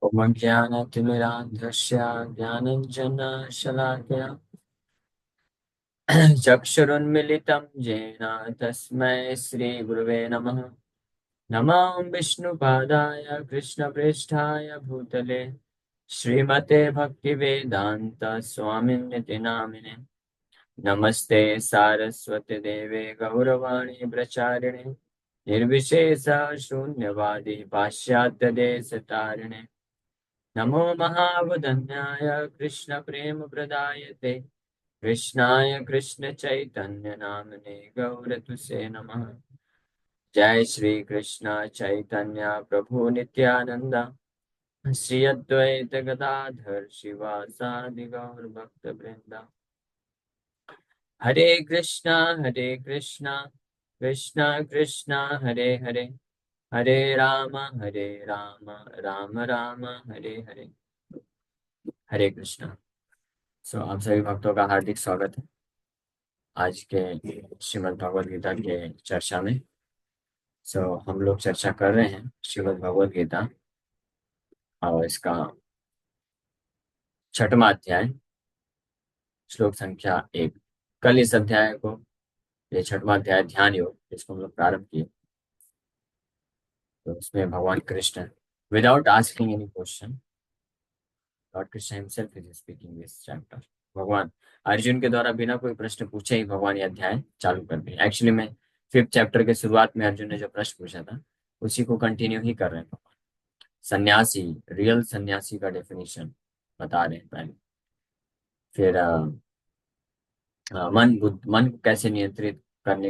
उपज्ञानतिमिरान्धस्य ज्ञानञ्जनशलाकया चक्षुरुन्मिलितं येन तस्मै श्रीगुरुवे नमः। नमो विष्णुपादाय कृष्णप्रेष्ठाय भूतले श्रीमते भक्तिवेदान्त स्वामिन्निति नामिने। नमस्ते सारस्वती देवे गौरवाणी प्रचारिणे निर्विशेष शून्यवादी पाश्चात्य देश तारिणे। नमो महावदन्याय कृष्ण प्रेम प्रदायते कृष्णाय कृष्ण चैतन्य नामने गौरतुसे नमः। जय श्री कृष्ण चैतन्य प्रभु नित्यानंद श्री अद्वैत गदाधर शिवासादि गौर भक्त वृंदा। हरे कृष्णा कृष्णा कृष्णा हरे हरे हरे राम राम राम हरे हरे। हरे कृष्णा। आप सभी भक्तों का हार्दिक स्वागत है आज के श्रीमद् भगवद गीता के चर्चा में। हम लोग चर्चा कर रहे हैं श्रीमद् भगवद गीता और इसका छठवां अध्याय श्लोक संख्या 1। कल इस अध्याय को, ये छठवां अध्याय ध्यान योग, जिसको हम लोग प्रारंभ किए, तो उसमें भगवान Krishna without asking any question, Lord Krishna himself is speaking this chapter. भगवान अर्जुन के द्वारा बिना कोई प्रश्न पूछे ही भगवान ये अध्याय चालू कर दिए। एक्चुअली में 5th चैप्टर के शुरुआत में अर्जुन ने जो प्रश्न पूछा था उसी को कंटिन्यू ही कर रहे हैं। सन्यासी, रियल सन्यासी का डेफिनेशन बता रहे हैं पहले। फिर मन को कैसे नियंत्रित करने,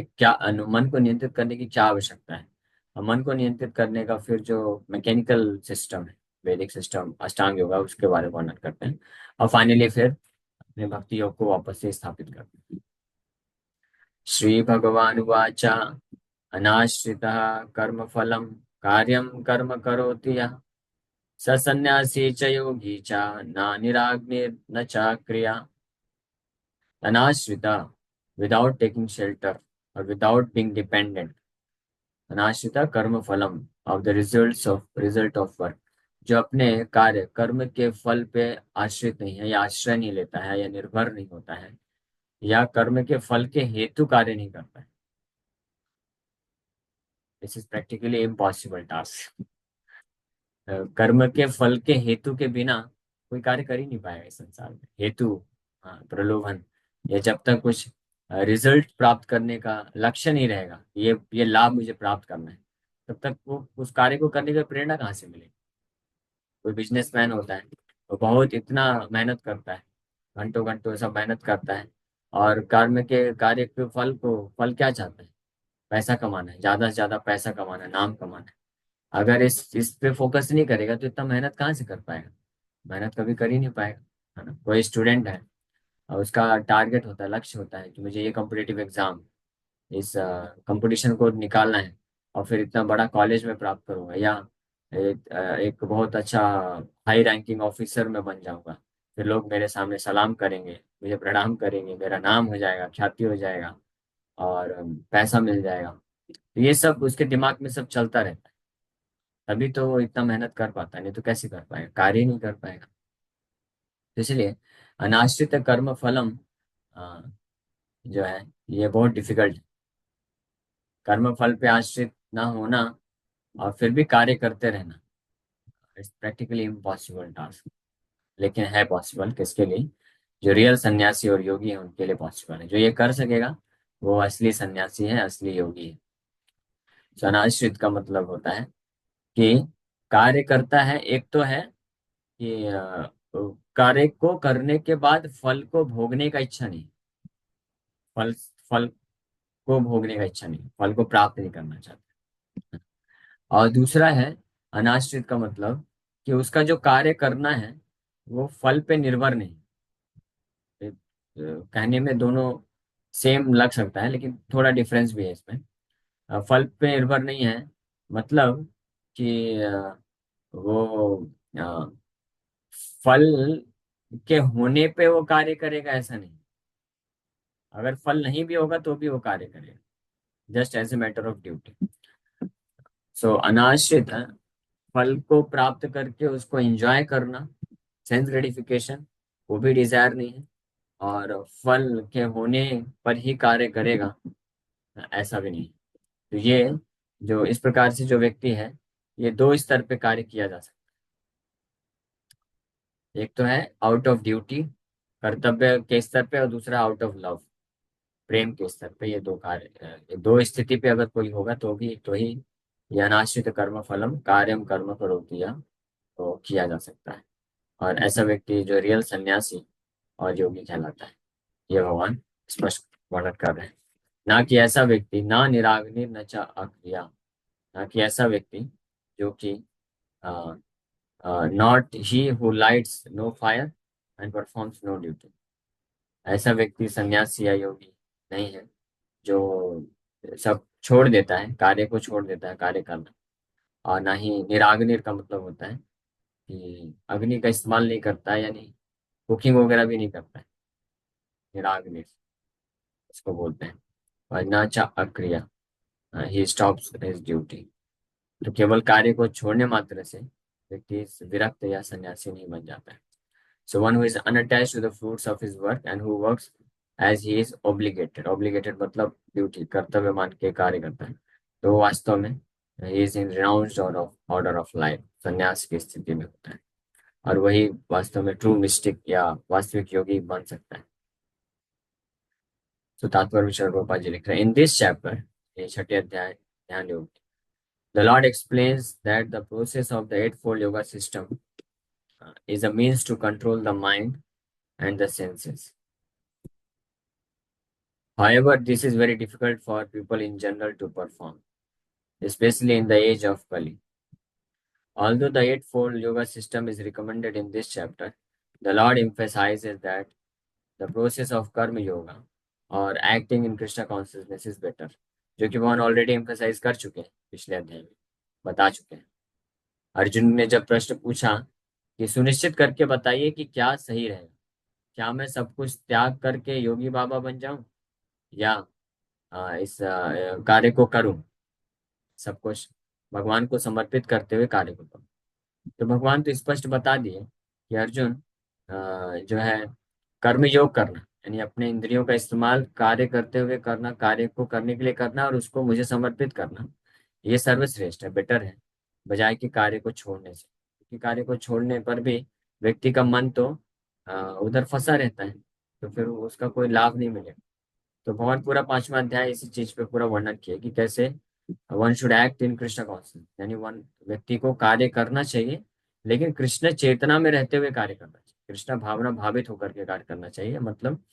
मन को नियंत्रित करने की क्या आवश्यकता है, और मन को नियंत्रित करने का फिर जो मैकेनिकल सिस्टम है, वैदिक सिस्टम अष्टांग योगा, उसके बारे में वर्णन करते हैं। और फाइनली फिर अपने भक्ति योग को वापस से स्थापित करते हैं। श्री भगवान उवाच अनाश्रितः कर्म फलम कार्यम कर्म करोति यः स सन्यासी च योगी च न निराग्निर्न च क्रिया। अनाश्रिता, विदाउट टेकिंग शेल्टर और विदाउट बीइंग डिपेंडेंट। अनाश्रिता कर्म फलम, of the result of work, जो अपने कार्य कर्म के फल पे आश्रित नहीं है या आश्रय नहीं लेता है या निर्भर नहीं होता है या कर्म के फल के हेतु कार्य नहीं करता है। This is practically impossible task. कर्म के फल के हेतु के बिना कोई कार्य कर ही नहीं पाएगा इस संसार में। हेतु, हाँ, प्रलोभन, ये जब तक कुछ रिजल्ट प्राप्त करने का लक्ष्य नहीं रहेगा, ये लाभ मुझे प्राप्त करना है, तब तक वो उस कार्य को करने की प्रेरणा कहाँ से मिलेगी। कोई बिजनेसमैन होता है, वो बहुत इतना मेहनत करता है, घंटों घंटों सब मेहनत करता है, और कर्म के कार्य के फल क्या चाहता है? पैसा कमाना है, ज्यादा से ज्यादा पैसा कमाना है, नाम कमाना है। अगर इस पे फोकस नहीं करेगा तो इतना मेहनत कहाँ से कर पाएगा? मेहनत कभी कर ही नहीं पाएगा, है ना। कोई स्टूडेंट है और उसका टारगेट होता है, लक्ष्य होता है कि मुझे ये कॉम्पिटिटिव एग्जाम, इस कंपटीशन को निकालना है और फिर इतना बड़ा कॉलेज में प्राप्त करूंगा, या एक बहुत अच्छा हाई रैंकिंग ऑफिसर में बन जाऊंगा, फिर लोग मेरे सामने सलाम करेंगे, मुझे प्रणाम करेंगे, मेरा नाम हो जाएगा, ख्याति हो जाएगा और पैसा मिल जाएगा। तो ये सब उसके दिमाग में सब चलता रहता है, तभी तो वो इतना मेहनत कर पाता है, नहीं तो कैसे कर पाएगा, कार्य ही नहीं कर पाएगा। तो इसलिए अनाश्रित कर्म फलम अ, जो है ये बहुत डिफिकल्ट है। कर्म फल पे आश्रित ना होना और फिर भी कार्य करते रहना, इट्स प्रैक्टिकली इम्पॉसिबल टास्क। लेकिन है पॉसिबल किसके लिए? जो रियल सन्यासी और योगी है उनके लिए पॉसिबल है। जो ये कर सकेगा वो असली सन्यासी है, असली योगी है। तो अनाश्रित का मतलब होता है कि कार्य करता है, एक तो है कि कार्य को करने के बाद फल को भोगने का इच्छा नहीं, फल फल को भोगने का इच्छा नहीं, फल को प्राप्त नहीं करना चाहता। और दूसरा है अनाश्रित का मतलब कि उसका जो कार्य करना है वो फल पे निर्भर नहीं। कहने में दोनों सेम लग सकता है लेकिन थोड़ा डिफरेंस भी है इसमें। फल पे निर्भर नहीं है मतलब कि वो अ, फल के होने पे वो कार्य करेगा ऐसा नहीं। अगर फल नहीं भी होगा तो भी वो कार्य करेगा, just as a matter of duty. अनाश्रित है, फल को प्राप्त करके उसको एंजॉय करना, सेंस ग्रेटिफिकेशन, वो भी डिजायर नहीं है। और फल के होने पर ही कार्य करेगा, ऐसा भी नहीं। तो ये जो इस प्रकार से जो व्यक्ति है, ये दो स्तर पे कार्य किया जा सकता है। एक तो है आउट ऑफ ड्यूटी, कर्तव्य के स्तर पे, और दूसरा आउट ऑफ लव, प्रेम के स्तर पे। ये दो कार्य, ये दो स्थिति पे अगर कोई होगा तो ही ये अनाश्रित कर्म फलम कार्यम कर्म करोति या तो किया जा सकता है। और ऐसा व्यक्ति जो रियल सन्यासी और योगी कहलाता है, ये भगवान स्पष्ट वर्णन कर रहे हैं। ना कि ऐसा व्यक्ति, ना निराग्नि न च अक्रिया, ना कि ऐसा व्यक्ति जो कि not he who lights no fire and performs no duty. ऐसा व्यक्ति सन्यासी या योगी नहीं है जो सब छोड़ देता है, कार्य को छोड़ देता है कार्य करना। और ना ही निराग्नि का मतलब होता है कि अग्नि का इस्तेमाल नहीं करता है, यानी कुकिंग वगैरह भी नहीं करता है, निराग्नि इसको बोलते हैं। और ना चा अक्रिया, ही स्टॉप्स हिज ड्यूटी। तो केवल कार्य को छोड़ने मात्र से व्यक्ति विरक्त या सन्यासी नहीं बन जाता है। So one who is unattached to the fruits of his work and who works as he is obligated, obligated मतलब ड्यूटी, कर्तव्य मान के कार्य करता है, तो वो वास्तव में he is in renounced order of life, संन्यास की स्थिति में होता है। और वही वास्तव में ट्रू मिस्टिक या वास्तविक योगी बन सकता है। तो तात्पर्य विचार गोपाल जी लिख रहे हैं इन दिस चैप्टर, ये छठे अध्याय ध्यान योग, the Lord explains that the process of the eightfold yoga system is a means to control the mind and the senses. However, this is very difficult for people in general to perform, especially in the age of Kali. Although the Eightfold Yoga system is recommended in this chapter, the Lord emphasizes that the process of Karma Yoga or acting in Krishna consciousness is better, जो कि भगवान already emphasise कर चुके हैं, पिछले अध्याय में बता चुके हैं। अर्जुन ने जब प्रश्न पूछा कि सुनिश्चित करके बताइए कि क्या सही रहेगा, क्या मैं सब कुछ त्याग करके योगी बाबा बन जाऊं, या इस कार्य को करूं, सब कुछ भगवान को समर्पित करते हुए कार्य को करूं। तो भगवान तो स्पष्ट बता दिए कि अर्जुन, जो है कर्म योग करना, यानी अपने इंद्रियों का इस्तेमाल कार्य करते हुए करना, कार्य को करने के लिए करना और उसको मुझे समर्पित करना, ये सर्वश्रेष्ठ है, बेटर है, बजाय कि कार्य को छोड़ने से। क्योंकि कार्य को छोड़ने पर भी व्यक्ति का मन तो उधर फंसा रहता है, तो फिर उसका कोई लाभ नहीं मिलेगा। तो भगवान पूरा पांचवा अध्याय इसी चीज पे पूरा वर्णन किया कि कैसे one should act in Krishna conscious, यानी वन व्यक्ति को कार्य करना चाहिए, लेकिन कृष्ण चेतना में रहते हुए कार्य करना चाहिए, कृष्ण भावना भावित होकर के कार्य करना चाहिए। मतलब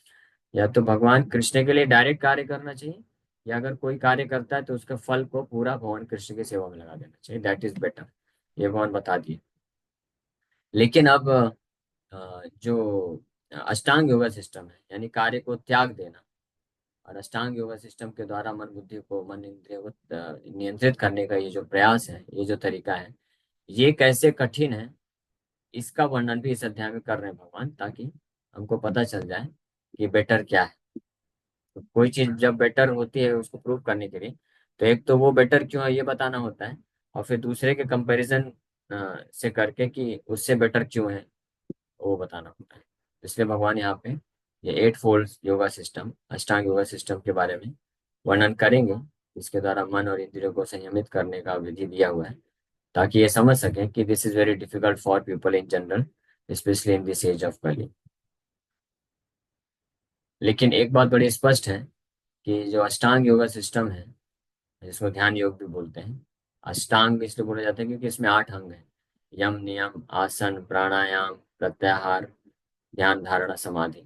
या तो भगवान कृष्ण के लिए डायरेक्ट कार्य करना चाहिए, या अगर कोई कार्य करता है तो उसके फल को पूरा भगवान कृष्ण की सेवा में लगा देना चाहिए, दैट इज बेटर। ये भगवान बता दिए। लेकिन अब जो अष्टांग योगा सिस्टम है, यानी कार्य को त्याग देना, और अष्टांग योगा सिस्टम के द्वारा मन बुद्धि को, मन इंद्रियों को नियंत्रित करने का ये जो प्रयास है, ये जो तरीका है, ये कैसे कठिन है, इसका वर्णन भी इस अध्याय में कर रहे हैं भगवान, ताकि हमको पता चल जाए कि बेटर क्या है। तो कोई चीज जब बेटर होती है उसको प्रूव करने के लिए, तो एक तो वो बेटर क्यों है ये बताना होता है, और फिर दूसरे के कंपैरिजन से करके कि उससे बेटर क्यों है वो बताना होता है। इसलिए भगवान यहाँ पे ये एट फोल्ड योगा सिस्टम, अष्टांग योगा सिस्टम के बारे में वर्णन करेंगे, इसके द्वारा मन और इंद्रियों को संयमित करने का विधि दिया हुआ है, ताकि ये समझ सकें कि this is very difficult for people in general, specially in this age of Kali. लेकिन एक बात बड़ी स्पष्ट है कि जो अष्टांग योगा सिस्टम है, जिसको ध्यान योग भी बोलते हैं, अष्टांग इसलिए बोला जाता है क्योंकि इसमें 8 अंग हैं, यम नियम आसन प्राणायाम प्रत्याहार ध्यान धारणा समाधि।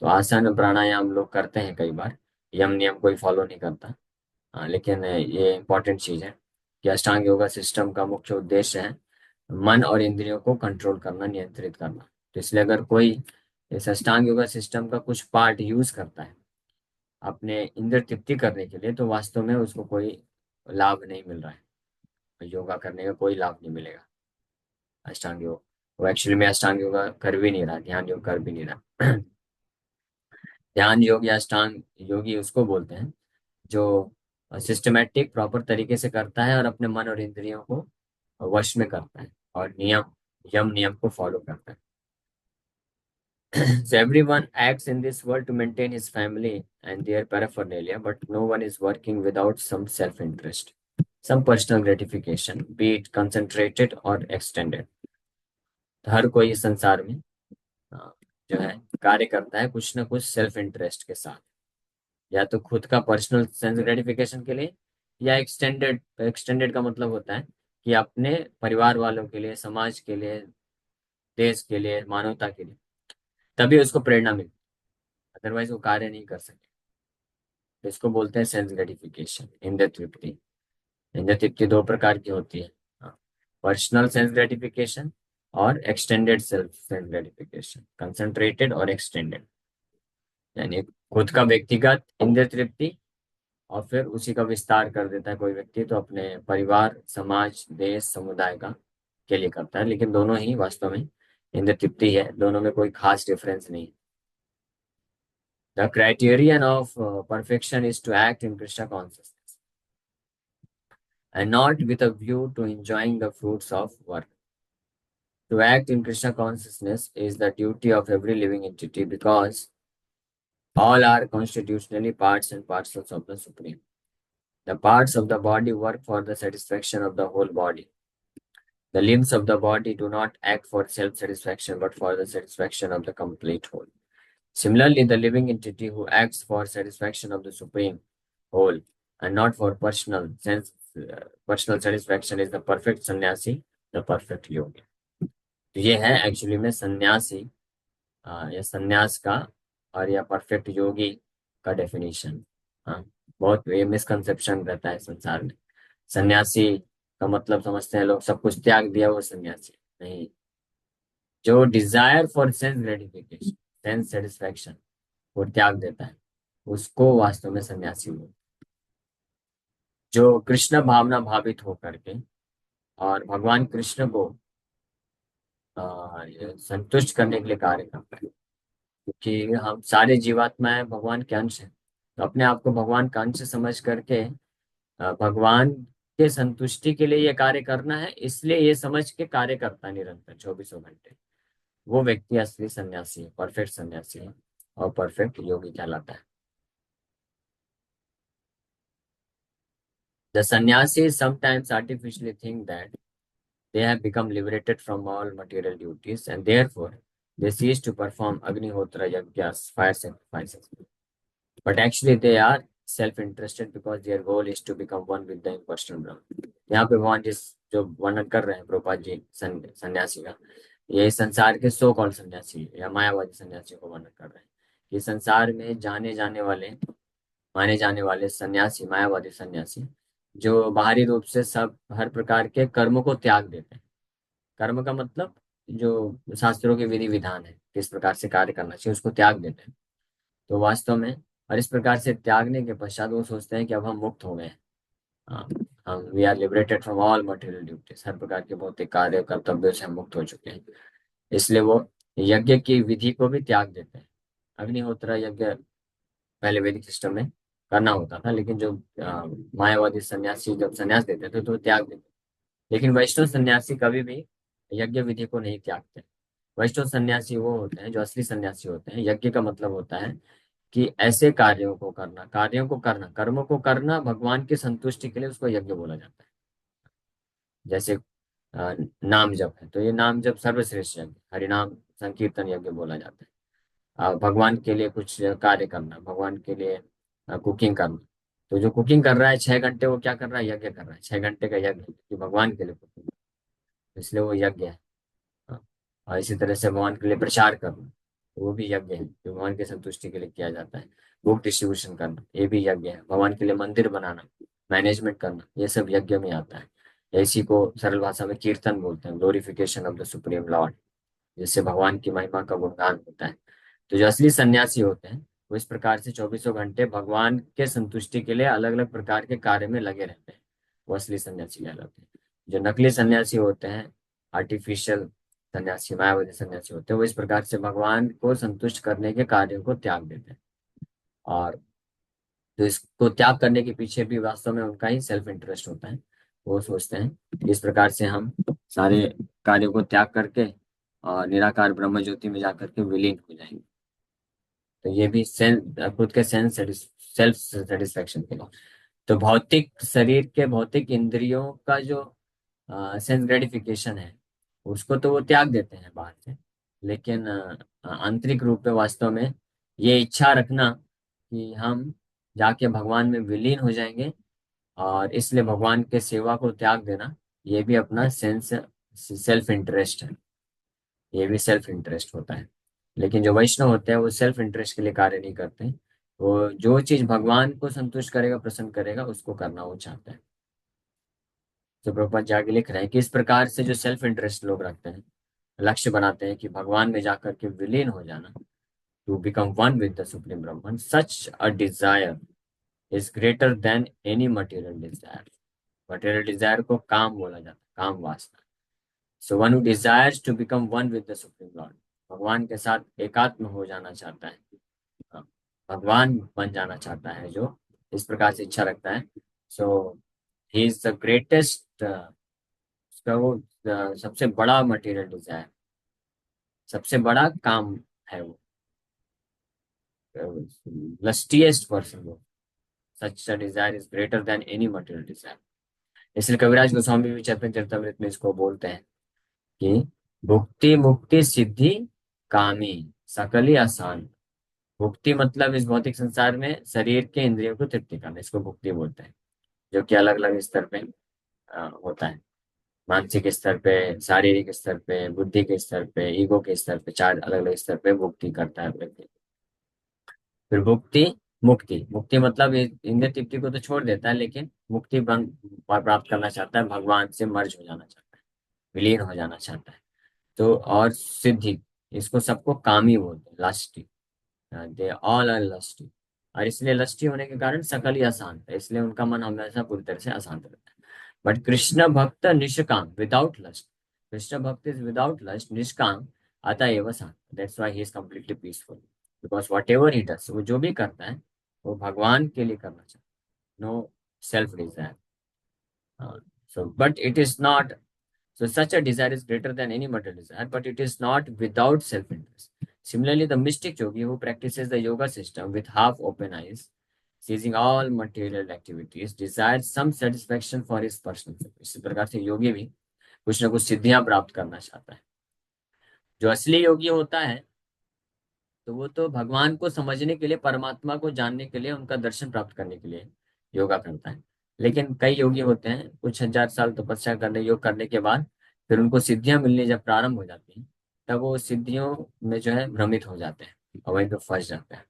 तो आसन प्राणायाम लोग करते हैं कई बार, यम नियम कोई फॉलो नहीं करता। लेकिन ये इंपॉर्टेंट चीज है कि अष्टांग योगा सिस्टम का मुख्य उद्देश्य है मन और इंद्रियों को कंट्रोल करना, नियंत्रित करना। तो इसलिए अगर कोई इस अष्टांग योगा सिस्टम का कुछ पार्ट यूज करता है अपने इंद्र तृप्ति करने के लिए, तो वास्तव में उसको कोई लाभ नहीं मिल रहा है, योगा करने का कोई लाभ नहीं मिलेगा। अष्टांग योग, वो एक्चुअली में अष्टांग योगा कर भी नहीं रहा, ध्यान योग कर भी नहीं रहा। ध्यान योग या अष्टांग योगी उसको बोलते हैं जो सिस्टमेटिक प्रॉपर तरीके से करता है और अपने मन और इंद्रियों को वश में करता है और यम नियम को फॉलो करता है. So everyone acts in this world to maintain his family and their paraphernalia, but no one is working without some self-interest, some personal gratification, be it concentrated or extended. तो हर कोई इस संसार में जो है कार्य करता है कुछ ना कुछ सेल्फ इंटरेस्ट के साथ, या तो खुद का पर्सनल सेंस ग्रेटिफिकेशन के लिए, या एक्सटेंडेड. एक्सटेंडेड का मतलब होता है कि अपने परिवार वालों के लिए, समाज के लिए, देश के लिए, मानवता के लिए, तभी उसको प्रेरणा मिलती, अदरवाइज वो कार्य नहीं कर सके. तो इसको बोलते हैं सेल्फ ग्रेटिफिकेशन, इंद्रिय तृप्ति. इंद्रिय तृप्ति दो प्रकार की होती है, पर्सनल सेल्फ ग्रेटिफिकेशन और एक्सटेंडेड सेल्फ ग्रेटिफिकेशन, कंसंट्रेटेड और एक्सटेंडेड. यानी खुद का व्यक्तिगत इंद्रिय तृप्ति, और फिर उसी का विस्तार कर देता है कोई व्यक्ति तो अपने परिवार, समाज, देश, समुदाय का के लिए करता है. लेकिन दोनों ही वास्तव में इंद्रिय तृप्ति है, दोनों में कोई खास डिफरेंस नहीं. The criterion of perfection is to act in Krishna consciousness and not with a view to enjoying the fruits of work. To act in Krishna consciousness is the duty of every living entity because all are constitutionally parts and parcels of the Supreme. The parts of the body work for the satisfaction of the whole body. The limbs of the body do not act for self satisfaction but for the satisfaction of the complete whole. Similarly, the living entity who acts for satisfaction of the Supreme whole and not for personal satisfaction is the perfect sannyasi, the perfect yogi. तो ये है actually में सन्यासी या सन्यास का और या परफेक्ट योगी का डेफिनेशन. हाँ, बहुत ये मिसकंसेप्शन रहता है संसार में. सन्यासी का मतलब समझते हैं लोग सब कुछ त्याग दिया वो सन्यासी नहीं. जो desire for sense gratification, sense satisfaction वो त्याग देता है, उसको वास्तव में सन्यासी बोलते हैं. जो कृष्ण भावना भावित होकर के और भगवान कृष्ण को ये संतुष्ट करने के लिए कार्य करता है, क्योंकि हम सारे जीवात्माएं भगवान के अंश हैं. तो अपने आप को भगवान का अंश समझ करके भगवान के संतुष्टि के लिए ये कार्य करना है, इसलिए ये समझ के कार्य करता है निरंतर 24 घंटे. वो व्यक्ति असली सन्यासी है, परफेक्ट सन्यासी है और परफेक्ट योगी कहलाता है. द सन्यासी sometimes artificially think that they have become liberated from all material duties and therefore they cease to perform Agnihotra Yajnas, fire sacrifices. But actually they are self-interested because their goal is to become one with the impersonal Brahman. यहाँ पे भगवान जिस जो वर्णन कर रहे हैं प्रभुपाद जी सन्यासी का, ये संसार के सो कॉल्ड सन्यासी या मायावादी सन्यासी को वर्णन कर रहे हैं कि संसार में जाने जाने वाले, माने जाने वाले सन्यासी, मायावादी सन्यासी, जो बाहरी रूप से सब हर प्रकार के कर्मों को त्याग देते हैं. कर्म का मतलब जो शास्त्रों के विधि विधान है, किस प्रकार से कार्य करना चाहिए, उसको त्याग देते हैं. तो वास्तव में और इस प्रकार से त्यागने के पश्चात वो सोचते हैं कि अब हम मुक्त हो गए हैं. हाँ, हम we are liberated from all material duties, हर प्रकार के भौतिक कार्य कर्तव्यों से हम मुक्त हो चुके हैं. इसलिए वो यज्ञ की विधि को भी त्याग देते हैं. अग्निहोत्र यज्ञ पहले वैदिक सिस्टम में करना होता था, लेकिन जो मायावादी सन्यासी जब सन्यास देते थे तो त्याग देते. लेकिन वैष्णव सन्यासी कभी भी यज्ञ विधि को नहीं त्यागते. वैष्णव सन्यासी वो होते हैं जो असली सन्यासी होते हैं. यज्ञ का मतलब होता है कि ऐसे कार्यों को करना, कर्मों को करना भगवान की संतुष्टि के लिए, उसको यज्ञ बोला जाता है. जैसे नाम जप है तो ये नाम जप सर्वश्रेष्ठ यज्ञ, हरिनाम संकीर्तन यज्ञ बोला जाता है. भगवान के लिए कुछ कार्य करना, भगवान के लिए कुकिंग करना. तो जो कुकिंग कर रहा है 6 घंटे, वो क्या कर रहा है, यज्ञ कर रहा है. 6 घंटे का यज्ञ कि भगवान के लिए कुकिंग, इसलिए वो यज्ञ है. हाँ. और इसी तरह से भगवान के लिए प्रचार करना, वो भी यज्ञ है जो भगवान की संतुष्टि के लिए किया जाता है. बुक डिस्ट्रीब्यूशन करना ये भी यज्ञ है. भगवान के लिए मंदिर बनाना, मैनेजमेंट करना, ये सब यज्ञ में आता है. इसी को सरल भाषा में कीर्तन बोलते हैं, glorification of the supreme Lord, जिससे भगवान की महिमा का गुणगान होता है. तो जो असली सन्यासी होते हैं वो इस प्रकार से 24 घंटे भगवान के संतुष्टि के लिए अलग अलग प्रकार के कार्य में लगे रहते हैं. वो असली सन्यासी कहलाते हैं. जो नकली सन्यासी होते हैं, आर्टिफिशियल सन्यासी, मायावादी सन्यासी होते हैं, वो इस प्रकार से भगवान को संतुष्ट करने के कार्यों को त्याग देते हैं. और तो इसको त्याग करने के पीछे भी वास्तव में उनका ही सेल्फ इंटरेस्ट होता है. वो सोचते हैं इस प्रकार से हम सारे कार्यों को त्याग करके और निराकार ब्रह्म ज्योति में जाकर के विलीन हो जाएंगे। तो ये भी सेंस, खुद के सेल्फ सेटिस्फेक्शन के लिए। तो भौतिक शरीर के भौतिक इंद्रियों का जो सेंस ग्रेटिफिकेशन है, उसको तो वो त्याग देते हैं बाहर से। लेकिन आंतरिक रूप में वास्तव में ये इच्छा रखना कि हम जाके भगवान में विलीन हो जाएंगे, और इसलिए भगवान के सेवा को त्याग देना, ये भी अपना सेल्फ इंटरेस्ट है। ये भी सेल्फ इंटरेस्ट होता है। लेकिन जो वैष्णव होते हैं वो सेल्फ इंटरेस्ट के लिए कार्य नहीं करते। वो जो चीज भगवान को संतुष्ट करेगा, प्रसन्न करेगा, उसको करना वो चाहते हैं। तो प्रभुपाद जी आगे लिख रहे हैं कि इस प्रकार से जो सेल्फ इंटरेस्ट लोग रखते हैं, लक्ष्य बनाते हैं कि भगवान में जाकर के विलीन हो जाना, to become one with the supreme Brahman, such a desire is greater than any material desire. Material desire को काम बोला जाता है, काम वासना। So one who desires to become one with the supreme Lord, भगवान के साथ एकात्म हो जाना चाहता है, हाँ, भगवान बन जाना चाहता है, जो इस प्रकार से इच्छा रखता है। सो ही इज द ग्रेटेस्ट, उसका वो सबसे बड़ा मटेरियल डिजायर, सबसे बड़ा काम है वो, लस्टिएस्ट पर्सन वो। Such desire is greater than any material desire. इसलिए कविराज गोस्वामी भी चैतन्य चरितमृत में इसको बोलते हैं कि भुक्ति मुक्ति सिद्धि कामी सकली आसान। भुक्ति मतलब इस भौतिक संसार में शरीर के इंद्रियों को तृप्ति करना, इसको भुक्ति बोलते हैं। जो कि अलग अलग स्तर पे होता है। मानसिक स्तर पे, शारीरिक स्तर पे, बुद्धि के स्तर पे, ईगो के स्तर पे, चार अलग अलग स्तर पे भुक्ति करता है व्यक्ति। फिर भुक्ति मुक्ति, मुक्ति मतलब इंद्रिय तृप्ति को तो छोड़ देता है, लेकिन मुक्ति प्राप्त करना चाहता है, भगवान से मर्ज हो जाना चाहता है, विलीन हो जाना चाहता है। तो और सिद्धि, इसको सबको कामी बोलते हैं, lusty. They all are lusty. और इसलिए लस्टी होने के कारण सकल ही अशांत है, इसलिए उनका मन हमेशा पूरी तरह से अशांत रहता है। बट कृष्ण भक्त निष्काम विदाउट लस्ट, कृष्ण भक्त इज विदाउट लस्ट, निष्काम, अतएव शांत, that's why he is completely peaceful. Because whatever he does, वो जो भी करता है वो भगवान के लिए करना चाहता है, no self desire. So but it is not, so such a desire is greater than any material desire, but it is not without self-interest. Similarly, the mystic yogi who practices the yoga system with half open eyes, ceasing all material activities, desires some satisfaction for his personal self. इसी प्रकार से योगी भी कुछ ना कुछ सिद्धियां प्राप्त करना चाहता है। जो असली योगी होता है, तो वो तो भगवान को समझने के लिए, परमात्मा को जानने के लिए, उनका दर्शन प्राप्त करने के लिए योगा करता है। लेकिन कई योगी होते हैं, कुछ हजार साल तपस्या करने, योग करने के बाद फिर उनको सिद्धियां मिलनी जब प्रारंभ हो जाती हैं, तब वो सिद्धियों में जो है भ्रमित हो जाते हैं और वहीं पे फंस जाते हैं।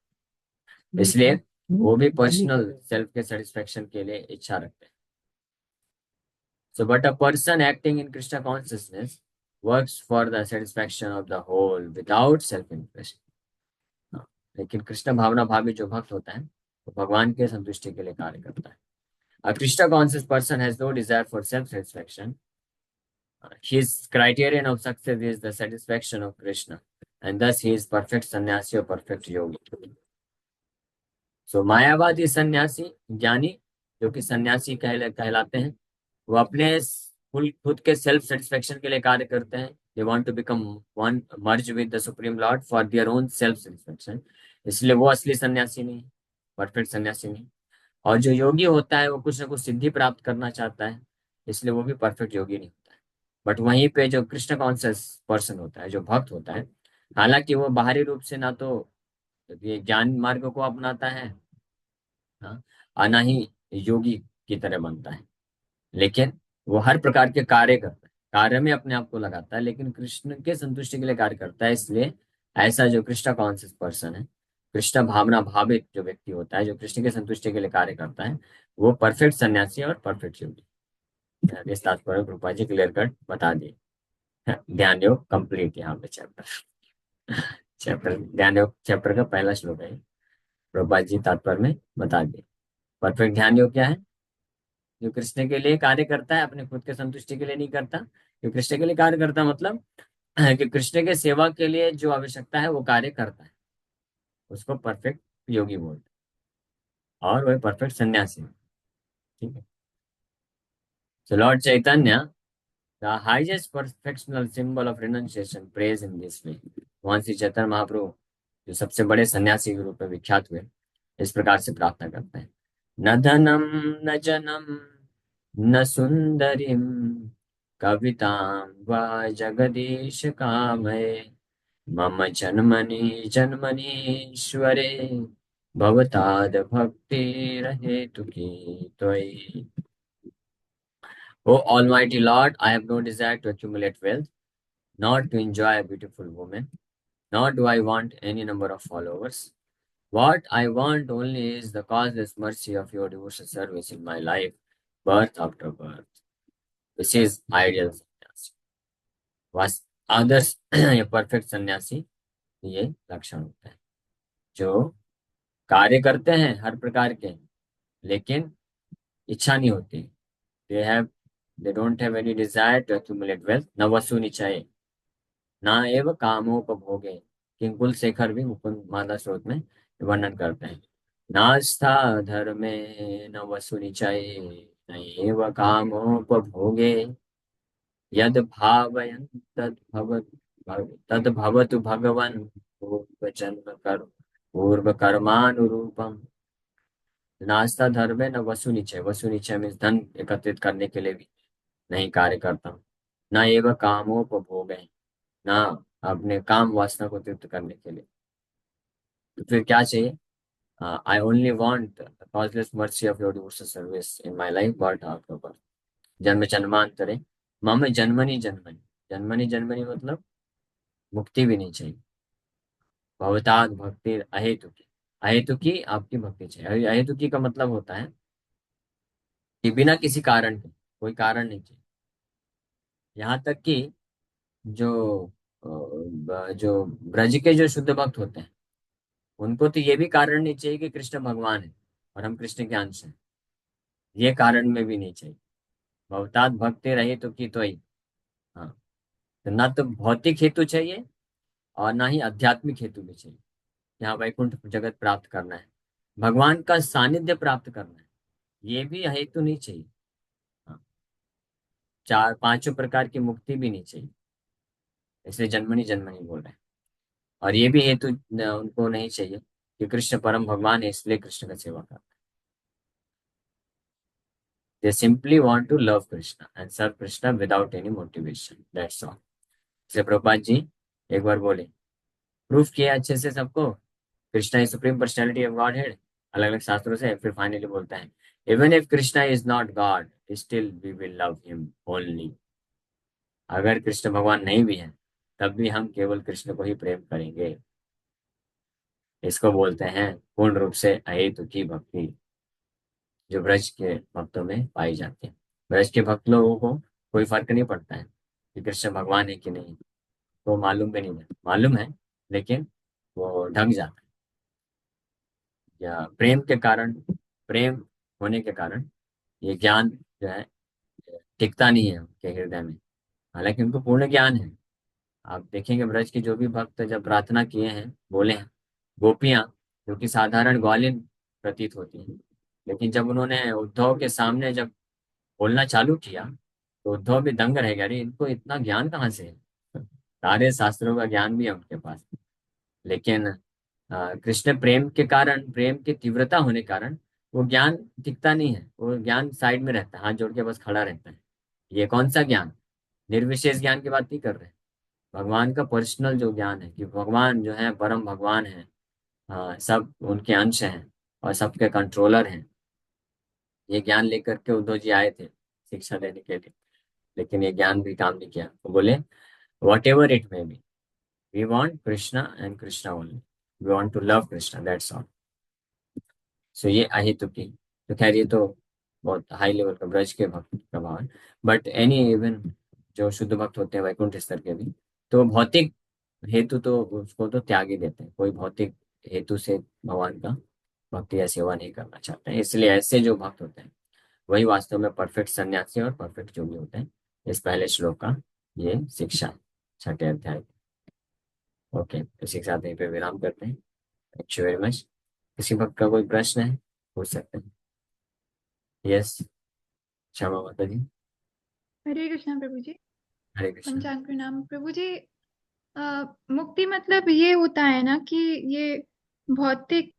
इसलिए वो भी पर्सनल सेल्फ के सेटिस्फेक्शन के लिए इच्छा रखते हैं। So but a person acting in Krishna consciousness works for the satisfaction of the whole without self interest. हाँ, लेकिन कृष्ण भावना भावी जो भक्त होता है, वो भगवान के संतुष्टि के लिए कार्य करता है। A Krishna conscious person has no desire for self satisfaction. His criterion of success is the satisfaction of Krishna, and thus he is perfect sannyasi or perfect yogi. So मायावादी सन्यासी ज्ञानी, जो कि सन्यासी कहलाते हैं, वो अपने खुद के सेल्फ सेटिस्फेक्शन के लिए कार्य करते हैं। They want to become one, merge with the supreme Lord for their own self satisfaction. इसलिए वो असली सन्यासी नहीं, परफेक्ट सन्यासी नहीं। और जो योगी होता है वो कुछ ना कुछ सिद्धि प्राप्त करना चाहता है, इसलिए वो भी परफेक्ट योगी नहीं होता है। बट वहीं पे जो कृष्ण कॉन्शियस पर्सन होता है, जो भक्त होता है, हालांकि वो बाहरी रूप से ना तो ये ज्ञान मार्ग को अपनाता है, हाँ, और ना ही योगी की तरह बनता है, लेकिन वो हर प्रकार के कार्य करता है, कार्य में अपने आप को लगाता है, लेकिन कृष्ण के संतुष्टि के लिए कार्य करता है। इसलिए ऐसा जो कृष्ण कॉन्शियस पर्सन है, कृष्ण भावना भावित जो व्यक्ति होता है, जो कृष्ण के संतुष्टि के लिए कार्य करता है, वो परफेक्ट सन्यासी और परफेक्ट योगी। इस तात्पर्य रूपा जी क्लियर कट बता दिए। ध्यान योग कंप्लीट यहाँ पे चैप्टर। चैप्टर ध्यान योग चैप्टर का पहला श्लोक है, रूपा जी तात्पर्य में बता दिए। परफेक्ट ध्यान योग क्या है? जो कृष्ण के लिए कार्य करता है, अपने खुद के संतुष्टि के लिए नहीं करता। जो कृष्ण के लिए कार्य करता मतलब कि कृष्ण के सेवा के लिए जो आवश्यकता है वो कार्य करता है, उसको परफेक्ट योगी बोलते हैं, और वह परफेक्ट सन्यासी है। ठीक है। So Lord Chaitanya, the highest perfectional symbol of renunciation, prays in this way. भगवान श्री चैतन्य महाप्रभु जो सबसे बड़े सन्यासी के रूप में विख्यात हुए, इस प्रकार से प्रार्थना करते हैं। न धनम न जनम न सुंदरीम कवितां वा जगदीश कामये मम जन्मनि जन्मनीश्वरे भवताद भक्ति रहे तुकी त्वयि। O Almighty Lord, I have no desire to accumulate wealth, nor to enjoy a beautiful woman, nor do I want any number of followers. What I want only is the causeless mercy of your devotional service in my life, birth after birth. This is ideal sannyasi. Was others a perfect sannyasi? ये लक्षण होता है जो कार्य करते हैं हर प्रकार के, लेकिन इच्छा नहीं होती। They don't have any desire to accumulate wealth. न वसु निचये ना एव कामोपभोगे। किंकुल शेखर भी मुकुंद माला स्रोत में वर्णन करते हैं। नास्था धर्मे न वसु निचये न एव कामोपभोगे यद भावयन् तद भवतु भगवन् पूर्व कर्मानुरूपम। नास्ता धर्म है न वसु निचय। वसु निचय में धन एकत्रित करने के लिए भी नहीं कार्य करता हूँ, न एवं कामोपभोग है, ना अपने काम वासना को तृप्त करने के लिए। तो फिर क्या चाहिए? I only want causeless mercy of your devotional service in my life birth after birth. जन्म जन्मांतरे मम जन्मनि जन्मनि। जन्मनि जन्मनि मतलब मुक्ति भी नहीं चाहिए। भवताद भक्ति अहेतुकी। अहेतुकी आपकी भक्ति चाहिए। अहेतुकी का मतलब होता है कि बिना किसी कारण के, कोई कारण नहीं चाहिए। यहाँ तक कि जो जो ब्रज के जो शुद्ध भक्त होते हैं, उनको तो ये भी कारण नहीं चाहिए कि कृष्ण भगवान है और हम कृष्ण के अंश हैं। ये कारण में भी नहीं चाहिए। भवतात भक्ति रहे तो की तो ही। हाँ, तो ना तो भौतिक हेतु चाहिए और ना ही आध्यात्मिक हेतु भी चाहिए। यहाँ वैकुंठ जगत प्राप्त करना है, भगवान का सानिध्य प्राप्त करना है, ये भी हेतु नहीं चाहिए। हाँ, चार पांचों प्रकार की मुक्ति भी नहीं चाहिए। इसलिए जन्मनी जन्मनी बोल रहे हैं। और ये भी हेतु उनको नहीं चाहिए कि कृष्ण परम भगवान है इसलिए कृष्ण का सेवा करना। They simply want to love Krishna and serve Krishna without any motivation, that's all. जैसे प्रभुपाद जी एक बार बोले, प्रूफ किया अच्छे से सबको, Krishna is supreme personality of Godhead अलग अलग शास्त्रों से। फिर फाइनली बोलता है, even if Krishna is not God still we will love him only. अगर कृष्ण भगवान नहीं भी हैं तब भी हम केवल कृष्ण को ही प्रेम करेंगे। इसको बोलते हैं पूर्ण रूप से अहेतु की भक्ति, जो ब्रज के भक्तों में पाई जाती है। ब्रज के भक्त लोगों को कोई फर्क नहीं पड़ता है कि कृष्ण भगवान है कि नहीं, तो मालूम भी नहीं है, मालूम है लेकिन वो ढक जाता है, या प्रेम के कारण, प्रेम होने के कारण ये ज्ञान जो है टिकता नहीं है उनके हृदय में। हालांकि उनको पूर्ण ज्ञान है। आप देखेंगे ब्रज के जो भी भक्त जब प्रार्थना किए हैं, बोले हैं, गोपियां जो कि साधारण ग्वालिन प्रतीत होती हैं, लेकिन जब उन्होंने उद्धव के सामने जब बोलना चालू किया तो उद्धव भी दंग रह गया, अरे इनको इतना ज्ञान कहाँ से है? सारे शास्त्रों का ज्ञान भी है उनके पास, लेकिन कृष्ण प्रेम के कारण, प्रेम की तीव्रता होने के कारण वो ज्ञान टिकता नहीं है। वो ज्ञान साइड में रहता है, हाथ जोड़ के बस खड़ा रहता है। ये कौन सा ज्ञान? निर्विशेष ज्ञान की बात नहीं कर रहे, भगवान का पर्सनल जो ज्ञान है कि भगवान जो है परम भगवान है, सब उनके अंश हैं और सबके कंट्रोलर हैं। ये ज्ञान लेकर के उद्धव जी आए थे शिक्षा देने के लिए, लेकिन ये ज्ञान भी काम नहीं किया। वो बोले, whatever it may be, we want Krishna and Krishna only, we want to love Krishna, that's all. So ये अहेतुकी। तो खैर ये तो बहुत हाई लेवल का ब्रज के भक्त का भाव है। बट एनी इवन जो शुद्ध भक्त होते हैं वैकुंठ स्तर के भी, तो भौतिक हेतु तो उसको तो त्याग ही देते हैं। कोई भौतिक हेतु से भगवान का भक्ति या सेवा नहीं करना चाहते हैं। इसलिए ऐसे जो भक्त होते हैं वही वास्तव में परफेक्ट सन्यासी और परफेक्ट योगी होते हैं। इस पहले श्लोक का ये शिक्षा है, छठे अध्याय की। ओके, इसी के साथ यहीं पे विराम करते हैं। Thank you very much. किसी भक्त का कोई प्रश्न है, पूछ सकते हैं। यस, क्षमा माता जी। हरे कृष्णा प्रभु जी। हरे कृष्ण। पंचांग प्रणाम प्रभु जी। मुक्ति मतलब ये होता है ना कि ये भौतिक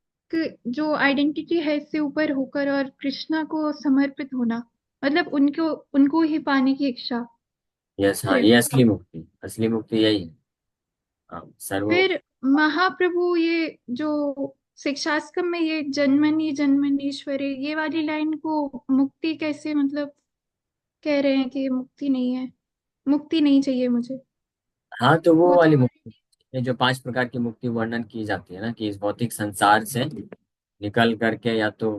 जो आइडेंटिटी है इससे ऊपर होकर और कृष्णा को समर्पित होना, मतलब उनको उनको ही पाने की इच्छा यस, हाँ, ये सिर्फ। असली मुक्ति यही है। हाँ, सर्व। फिर महाप्रभु ये जो शिक्षाश्रम में ये जन्मनि जन्मनीश्वरे ये वाली लाइन को मुक्ति कैसे, मतलब कह रहे हैं कि ये मुक्ति नहीं है, मुक्ति नहीं चाहिए मुझे। हाँ, तो वो वो तो वाली मुक्ति, ये जो 5 प्रकार की मुक्ति वर्णन की जाती है ना, कि इस भौतिक संसार से निकल करके या तो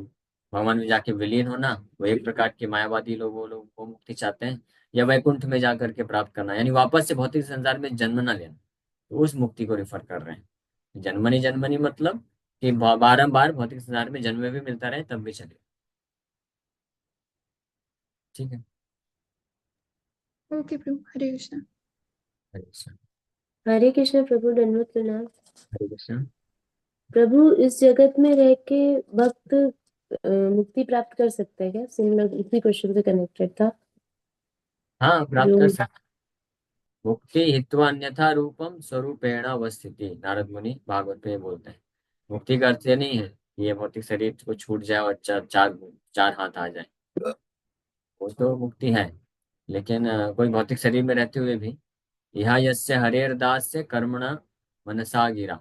भगवान में जाके विलीन होना, वो एक प्रकार के मायावादी लोग, वो लोग वो मुक्ति चाहते हैं। या वैकुंठ में जा करके प्राप्त करना, यानी वापस से भौतिक संसार में जन्म ना लेना, तो उस मुक्ति को रिफर कर रहे हैं। जन्मनी जन्मनी मतलब कि बारंबार भौतिक संसार में जन्म भी मिलता रहे तब भी चले। ठीक है। ओके प्रभु, हरे कृष्णा। हरे कृष्ण। हरे कृष्ण प्रभु, दंडवत प्रणाम। हरे कृष्ण। प्रभु, इस जगत में रह के भक्त मुक्ति प्राप्त कर सकता है क्या? सिमिलर इसी क्वेश्चन से कनेक्टेड था हाँ, प्राप्त जो। कर सकते। मुक्ति हित्वा अन्यथा रूपम स्वरूपेण अवस्थिति, नारद मुनि भागवत में बोलते हैं। मुक्ति का अर्थ ये नहीं है कि ये भौतिक शरीर को छूट जाए और चार चार चार हाथ आ जाए। वो तो मुक्ति है, लेकिन कोई भौतिक शरीर में रहते हुए भी यह यस्य हरेर दास से कर्मणा मनसा गिरा,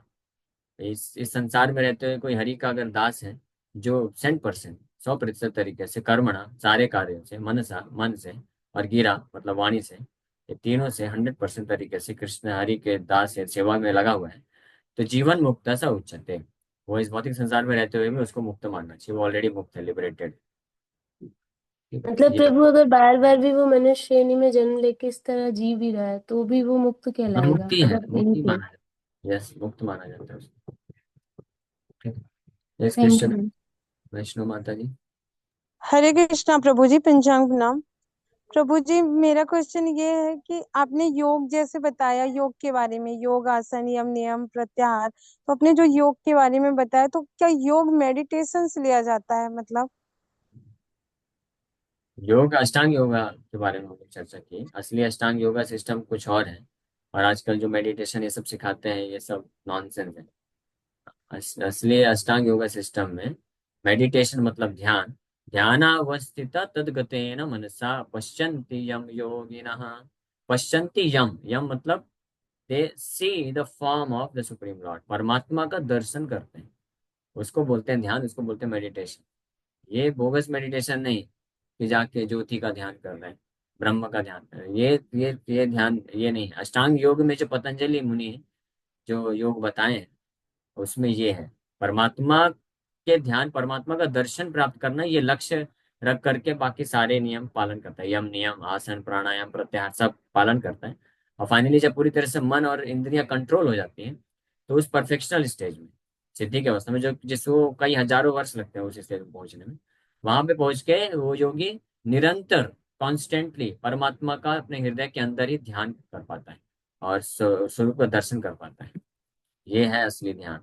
इस संसार में रहते हुए कोई हरि का अगर दास है, जो 100%, 100% तरीके से कर्मणा सारे कार्यों से, मनसा मन से, और गिरा मतलब वाणी से, ये तीनों से 100% तरीके से कृष्ण हरि के दास है, सेवा में लगा हुआ है, तो जीवन मुक्त ऐसा उच्चते। वो इस भौतिक संसार में रहते हुए भी उसको मुक्त मानना चाहिए, वो ऑलरेडी मुक्त है, लिबरेटेड। ठीक है मतलब ये। प्रभु, अगर बार बार भी वो मनुष्य श्रेणी में जन्म लेके इस तरह जी भी रहा है तो भी वो मुक्त हाँ, कहलाएगा, मुक्ति है, अगर इन मुक्ति केस। माना जाता है, यस, मुक्त माना जाता है उसको। ठीक है। Yes thank question. You. Vaishno माता जी। हरे कृष्णा प्रभु जी, पंचांग प्रणाम। प्रभु जी, मेरा क्वेश्चन ये है कि आपने योग जैसे बताया, योग के बारे में, योग आसन, यम नियम प्रत्याहार, तो आपने जो योग के बारे में बताया, तो क्या योग मेडिटेशन से लिया जाता है मतलब? योग अष्टांग योगा के बारे में हमने चर्चा की, असली अष्टांग योगा सिस्टम कुछ और है। और आजकल जो मेडिटेशन ये सब सिखाते हैं, ये सब नॉनसेंस है। असली अष्टांग योगा सिस्टम में मेडिटेशन मतलब ध्यान। ध्यानावस्थित तद्गतेन मनसा पश्यन्ति यम योगिनः। पश्यन्ति यम, यम मतलब they see the form of the supreme lord, परमात्मा का दर्शन करते हैं। उसको बोलते हैं ध्यान, उसको बोलते हैं मेडिटेशन। ये बोगस मेडिटेशन नहीं कि जाके ज्योति का ध्यान कर रहे हैं, ब्रह्म का ध्यान कर रहे हैं। ये ध्यान ये नहीं है। अष्टांग योग में जो पतंजलि मुनि जो योग बताए हैं, उसमें ये है परमात्मा के ध्यान, परमात्मा का दर्शन प्राप्त करना, ये लक्ष्य रख करके बाकी सारे नियम पालन करता है। यम नियम आसन प्राणायाम प्रत्याहार सब पालन करता है। और फाइनली जब पूरी तरह से मन और इंद्रियां कंट्रोल हो जाती हैं, तो उस परफेक्शनल स्टेज में, सिद्धि की अवस्था में, जो जिसको कई हजारों वर्ष लगते हैं उस स्टेज में पहुंचने में, वहां पे पहुंच के वो योगी निरंतर कॉन्स्टेंटली परमात्मा का अपने हृदय के अंदर ही ध्यान कर पाता है और स्वरूप का दर्शन कर पाता है। ये है असली ध्यान।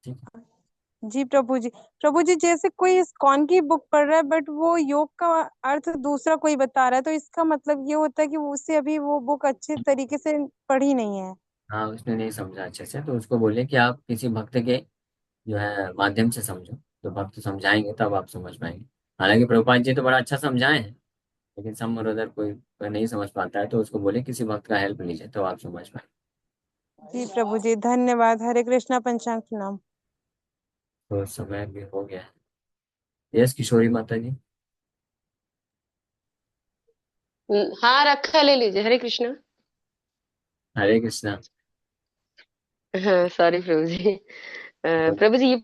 ठीक है। जी प्रभु जी। प्रभु जी, जैसे कोई इस्कॉन की बुक पढ़ रहा है बट वो योग का अर्थ दूसरा कोई बता रहा है, तो इसका मतलब ये होता है कि उससे अभी वो बुक अच्छे तरीके से पढ़ी नहीं है। हाँ, उसने नहीं समझा अच्छे से, तो उसको बोले कि आप किसी भक्त के जो है माध्यम से समझो, तो भक्त समझाएंगे तब आप समझ पाएंगे। हालांकि प्रभुपाद जी तो बड़ा अच्छा समझाए हैं, लेकिन सम अदर कोई नहीं समझ पाता है, तो उसको बोले किसी भक्त का हेल्प लीजिए तो आप समझ पाएंगे। जी प्रभु जी, धन्यवाद। हरे कृष्णा, पंचांग प्रणाम। तो समय भी हो गया है। यस किशोरी माता जी। हाँ, रखा, ले लीजिए। हरे कृष्णा। हरे कृष्णा। हाँ, सॉरी प्रभु जी। प्रभु जी, ये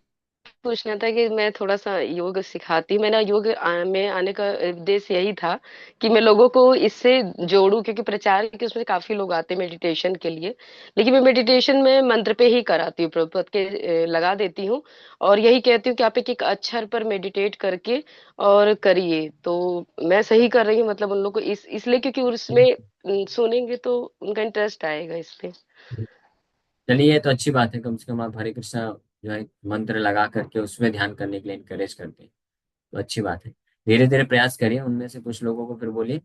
पूछना था कि मैं थोड़ा सा योग सिखाती हूँ। मैंने योग में आने का उद्देश्य यही था कि मैं लोगों को इससे जोड़ूं, क्योंकि प्रचार के उसमें काफी लोग आते हैं मेडिटेशन के लिए। लेकिन मैं मेडिटेशन में मंत्र पे ही कराती हूँ, प्रभुपद के लगा देती हूँ। और यही कहती हूँ कि आप एक एक अक्षर पर मेडिटेट करके और करिए। तो मैं सही कर रही हूँ मतलब उन लोग को इसलिए क्योंकि उसमें सुनेंगे तो उनका इंटरेस्ट आएगा इसलिए। चलिए, ये तो अच्छी बात है, कम से कम आप हरे कृष्णा जो है मंत्र लगा करके उसमें ध्यान करने के लिए इनकरेज करते हैं, तो अच्छी बात है। धीरे धीरे प्रयास करिए, उनमें से कुछ लोगों को फिर बोलिए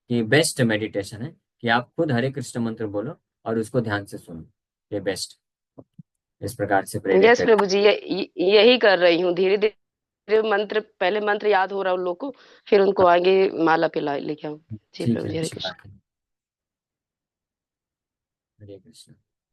कि बेस्ट मेडिटेशन है कि आप खुद हरे कृष्ण मंत्र बोलो और उसको ध्यान से सुनो। ये बेस्ट, इस प्रकार से प्रेरित यस कर। प्रभु जी, यही कर रही हूँ। धीरे धीरे मंत्र, पहले मंत्र याद हो रहा है उन लोग को, फिर उनको आगे माला पे लेके आऊँ। जी ठीक प्रभु है, जी, हरे अच्छी कृष्ण। बात है। हरे कृष्ण।